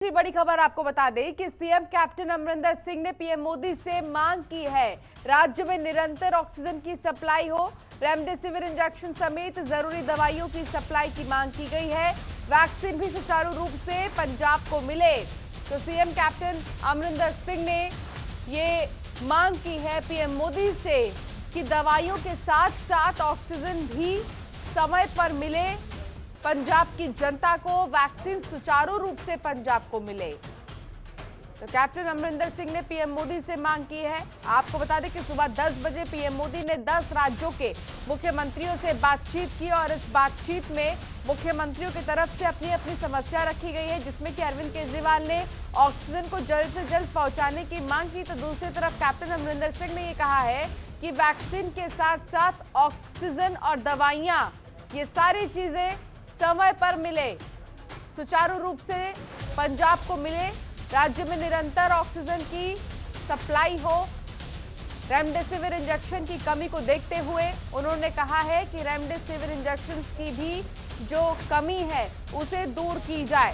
दूसरी बड़ी खबर आपको बता दें कि सीएम कैप्टन अमरिंदर सिंह ने पीएम मोदी से मांग की है राज्य में निरंतर ऑक्सीजन की सप्लाई हो। रेमडेसिविर इंजेक्शन समेत जरूरी दवाइयों की सप्लाई की मांग की गई है। वैक्सीन भी सुचारू रूप से पंजाब को मिले। तो सीएम कैप्टन अमरिंदर सिंह ने ये मांग की है पीएम मोदी से कि दवाइयों के साथ साथ ऑक्सीजन भी समय पर मिले, पंजाब की जनता को वैक्सीन सुचारू रूप से पंजाब को मिले। तो कैप्टन अमरिंदर सिंह ने पीएम मोदी से मांग की है। आपको बता दें कि सुबह 10 बजे पीएम मोदी ने 10 राज्यों के मुख्यमंत्रियों से बातचीत की और इस बातचीत में मुख्यमंत्रियों की तरफ से अपनी अपनी समस्या रखी गई है, जिसमें कि अरविंद केजरीवाल ने ऑक्सीजन को जल्द से जल्द पहुंचाने की मांग की। तो दूसरी तरफ कैप्टन अमरिंदर सिंह ने यह कहा है कि वैक्सीन के साथ साथ ऑक्सीजन और दवाइयां, ये सारी चीजें समय पर मिले, सुचारू रूप से पंजाब को मिले, राज्य में निरंतर ऑक्सीजन की सप्लाई हो। रेमडेसिविर इंजेक्शन की कमी को देखते हुए उन्होंने कहा है कि रेमडेसिविर इंजेक्शन की भी जो कमी है उसे दूर की जाए।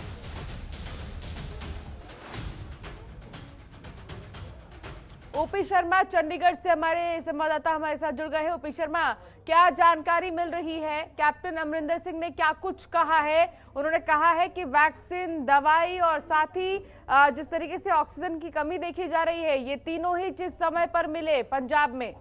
ओपी शर्मा चंडीगढ़ से हमारे संवाददाता हमारे साथ जुड़ गए हैं। ओपी शर्मा, क्या जानकारी मिल रही है? कैप्टन अमरिंदर सिंह ने क्या कुछ कहा है? उन्होंने कहा है कि वैक्सीन, दवाई और साथ ही जिस तरीके से ऑक्सीजन की कमी देखी जा रही है, ये तीनों ही चीज समय पर मिले पंजाब में।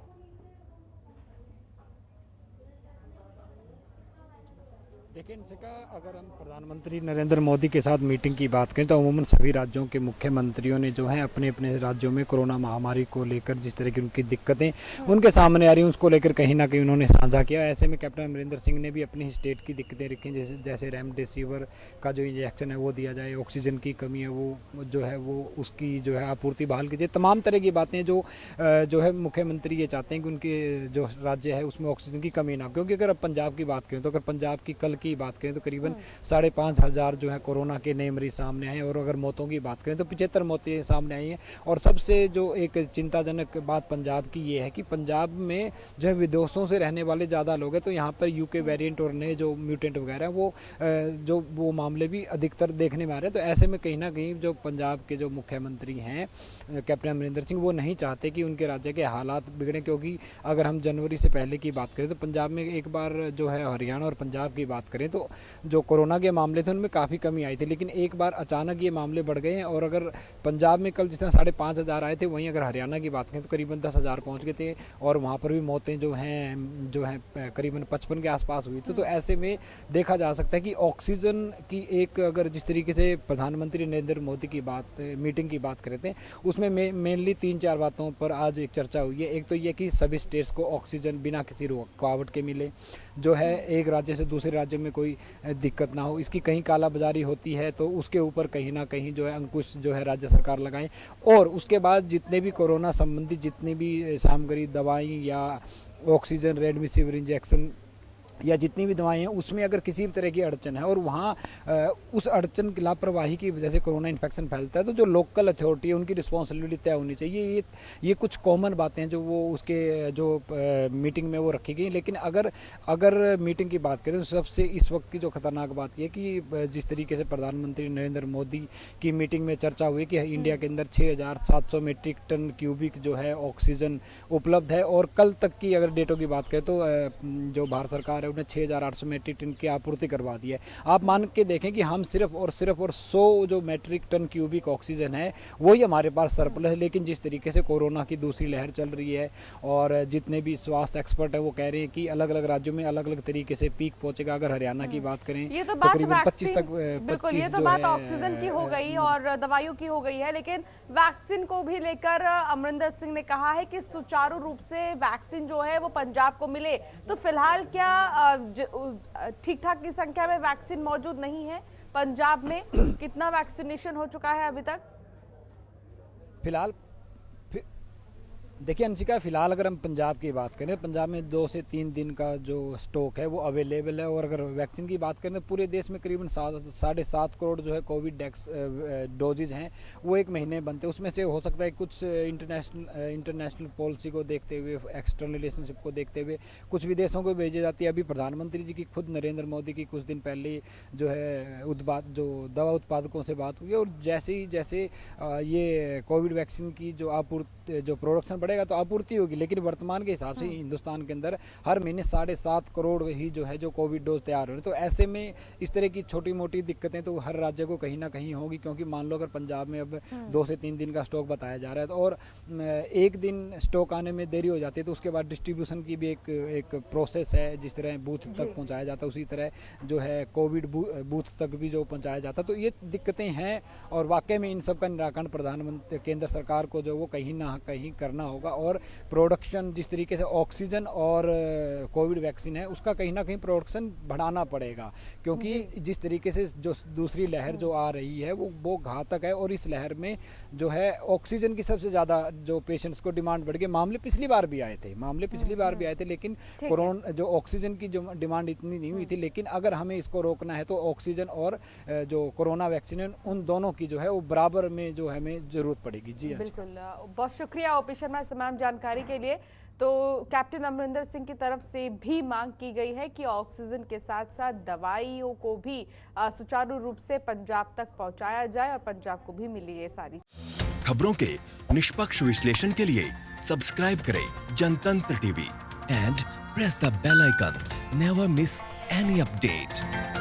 देखिए इंसिका, अगर हम प्रधानमंत्री नरेंद्र मोदी के साथ मीटिंग की बात करें तो अमूमन सभी राज्यों के मुख्यमंत्रियों ने जो है अपने अपने राज्यों में कोरोना महामारी को लेकर जिस तरह की उनकी दिक्कतें उनके सामने आ रही हैं उसको लेकर कहीं ना कहीं उन्होंने साझा किया। ऐसे में कैप्टन अमरिंदर सिंह ने भी अपनी स्टेट की दिक्कतें रखी, जैसे रेमडेसिविर का जो इंजेक्शन है वो दिया जाए, ऑक्सीजन की कमी है वो जो है वो उसकी जो है आपूर्ति बहाल कीजिए। तमाम तरह की बातें जो है मुख्यमंत्री ये चाहते हैं कि उनके जो राज्य है उसमें ऑक्सीजन की कमी ना, क्योंकि अगर अब पंजाब की बात करें तो अगर पंजाब की कल की बात करें तो करीबन 5,500 जो है कोरोना के नए मरीज सामने आए, और अगर मौतों की बात करें तो 75 मौतें सामने आई हैं। और सबसे जो एक चिंताजनक बात पंजाब की ये है कि पंजाब में जो है विदेशों से रहने वाले ज़्यादा लोग हैं, तो यहाँ पर यूके वेरिएंट और नए जो म्यूटेंट वगैरह वो मामले भी अधिकतर देखने में आ रहे हैं। तो ऐसे में कहीं ना कहीं जो पंजाब के जो मुख्यमंत्री हैं कैप्टन अमरिंदर सिंह, वो नहीं चाहते कि उनके राज्य के हालात बिगड़े, क्योंकि अगर हम जनवरी से पहले की बात करें तो पंजाब में एक बार जो है हरियाणा और पंजाब की बात करें तो जो कोरोना के मामले थे उनमें काफ़ी कमी आई थी, लेकिन एक बार अचानक ये मामले बढ़ गए हैं। और अगर पंजाब में कल जिस तरह 5,500 आए थे, वहीं अगर हरियाणा की बात करें तो करीबन 10,000 पहुंच गए थे, और वहाँ पर भी मौतें जो हैं करीबन 55 के आसपास हुई थी। तो ऐसे में देखा जा सकता है कि ऑक्सीजन की एक, अगर जिस तरीके से प्रधानमंत्री नरेंद्र मोदी की मीटिंग की बात करते हैं उसमें मेनली 3-4 बातों पर आज एक चर्चा हुई है। एक तो ये कि सभी स्टेट्स को ऑक्सीजन बिना किसी रुकावट के मिले, जो है एक राज्य से दूसरे राज्य में कोई दिक्कत ना हो, इसकी कहीं कालाबाजारी होती है तो उसके ऊपर कहीं ना कहीं जो है अंकुश जो है राज्य सरकार लगाएं। और उसके बाद जितने भी कोरोना संबंधी जितनी भी सामग्री, दवाई या ऑक्सीजन, रेमडेसिविर इंजेक्शन या जितनी भी दवाएं हैं उसमें अगर किसी भी तरह की अड़चन है और वहाँ उस अड़चन की लापरवाही की वजह से कोरोना इन्फेक्शन फैलता है, तो जो लोकल अथॉरिटी है उनकी रिस्पॉन्सिबिलिटी तय होनी चाहिए। ये कुछ कॉमन बातें हैं जो वो उसके जो मीटिंग में वो रखी गई। लेकिन अगर मीटिंग की बात करें तो सबसे इस वक्त की जो खतरनाक बात यह कि जिस तरीके से प्रधानमंत्री नरेंद्र मोदी की मीटिंग में चर्चा हुई कि इंडिया के अंदर 6,700 मीट्रिक टन क्यूबिक जो है ऑक्सीजन उपलब्ध है, और कल तक की अगर डेटों की बात करें तो जो भारत सरकार उन्हें 6,800 मीट्रिक टन की आपूर्ति करवा दी है। आप मान के देखें कि हम सिर्फ और 100 जो मीट्रिक टन क्यूबिक ऑक्सीजन है वही हमारे पास सरप्लस है। लेकिन जिस तरीके से कोरोना की दूसरी लहर चल रही है और जितने भी स्वास्थ्य एक्सपर्ट है वो कह रहे हैं कि अलग अलग राज्यों में अलग अलग तरीके से पीक पहुंचेगा। अगर हरियाणा की बात करें ये तो करीबन 25 तक, बिल्कुल ये तो बात ऑक्सीजन की हो गई और दवाइयों की हो गई है, लेकिन वैक्सीन को भी लेकर अमरिंदर सिंह ने कहा है कि सुचारू रूप से वैक्सीन जो है वो पंजाब को मिले। तो फिलहाल क्या ठीक ठाक की संख्या में वैक्सीन मौजूद नहीं है पंजाब में? कितना वैक्सीनेशन हो चुका है अभी तक? फिलहाल देखिए अंशिका, फिलहाल अगर हम पंजाब की बात करें, पंजाब में 2 से 3 दिन का जो स्टॉक है वो अवेलेबल है। और अगर वैक्सीन की बात करें तो पूरे देश में करीबन 7.5 करोड़ जो है कोविड डोजेज हैं वो एक महीने बनते हैं। उसमें से हो सकता है कुछ इंटरनेशनल पॉलिसी को देखते हुए, एक्सटर्नल रिलेशनशिप को देखते हुए कुछ विदेशों को भेजी जाती है। अभी प्रधानमंत्री जी की खुद नरेंद्र मोदी की कुछ दिन पहले जो है दवा उत्पादकों से बात हुई, और जैसे ये कोविड वैक्सीन की जो प्रोडक्शन बढ़ेगा तो आपूर्ति होगी। लेकिन वर्तमान के हिसाब से हिंदुस्तान के अंदर हर महीने 7.5 करोड़ ही जो है जो कोविड डोज तैयार हो रहे हैं। तो ऐसे में इस तरह की छोटी मोटी दिक्कतें तो हर राज्य को कहीं ना कहीं होगी, क्योंकि मान लो अगर पंजाब में अब 2 से 3 दिन का स्टॉक बताया जा रहा है तो और एक दिन स्टॉक आने में देरी हो जाती है, तो उसके बाद डिस्ट्रीब्यूशन की भी एक प्रोसेस है। जिस तरह बूथ तक पहुँचाया जाता है उसी तरह जो है कोविड बूथ तक भी जो पहुँचाया जाता है। तो ये दिक्कतें हैं और वाकई में इन सब का निराकरण प्रधानमंत्री केंद्र सरकार को जो वो कहीं ना कहीं करना होगा। और प्रोडक्शन जिस तरीके से ऑक्सीजन और कोविड वैक्सीन है उसका कहीं ना कहीं प्रोडक्शन बढ़ाना पड़ेगा, क्योंकि जिस तरीके से जो दूसरी लहर जो आ रही है वो घातक है। और इस लहर में जो है ऑक्सीजन की सबसे ज़्यादा जो पेशेंट्स को डिमांड बढ़ गई। मामले पिछली बार भी आए थे, लेकिन कोरोना जो ऑक्सीजन की जो डिमांड इतनी नहीं हुई थी। लेकिन अगर हमें इसको रोकना है तो ऑक्सीजन और जो कोरोना वैक्सीन है उन दोनों की जो है वो बराबर में जो हमें जरूरत पड़ेगी। जी बिल्कुल, बहुत शुक्रिया ओपी शर्मा तमाम जानकारी के लिए। तो कैप्टन अमरिंदर सिंह की तरफ से भी मांग की गई है कि ऑक्सीजन के साथ साथ दवाइयों को भी सुचारू रूप से पंजाब तक पहुंचाया जाए और पंजाब को भी मिली ये सारी खबरों के निष्पक्ष विश्लेषण के लिए सब्सक्राइब करें Janatantra TV and press the bell icon. Never miss any update.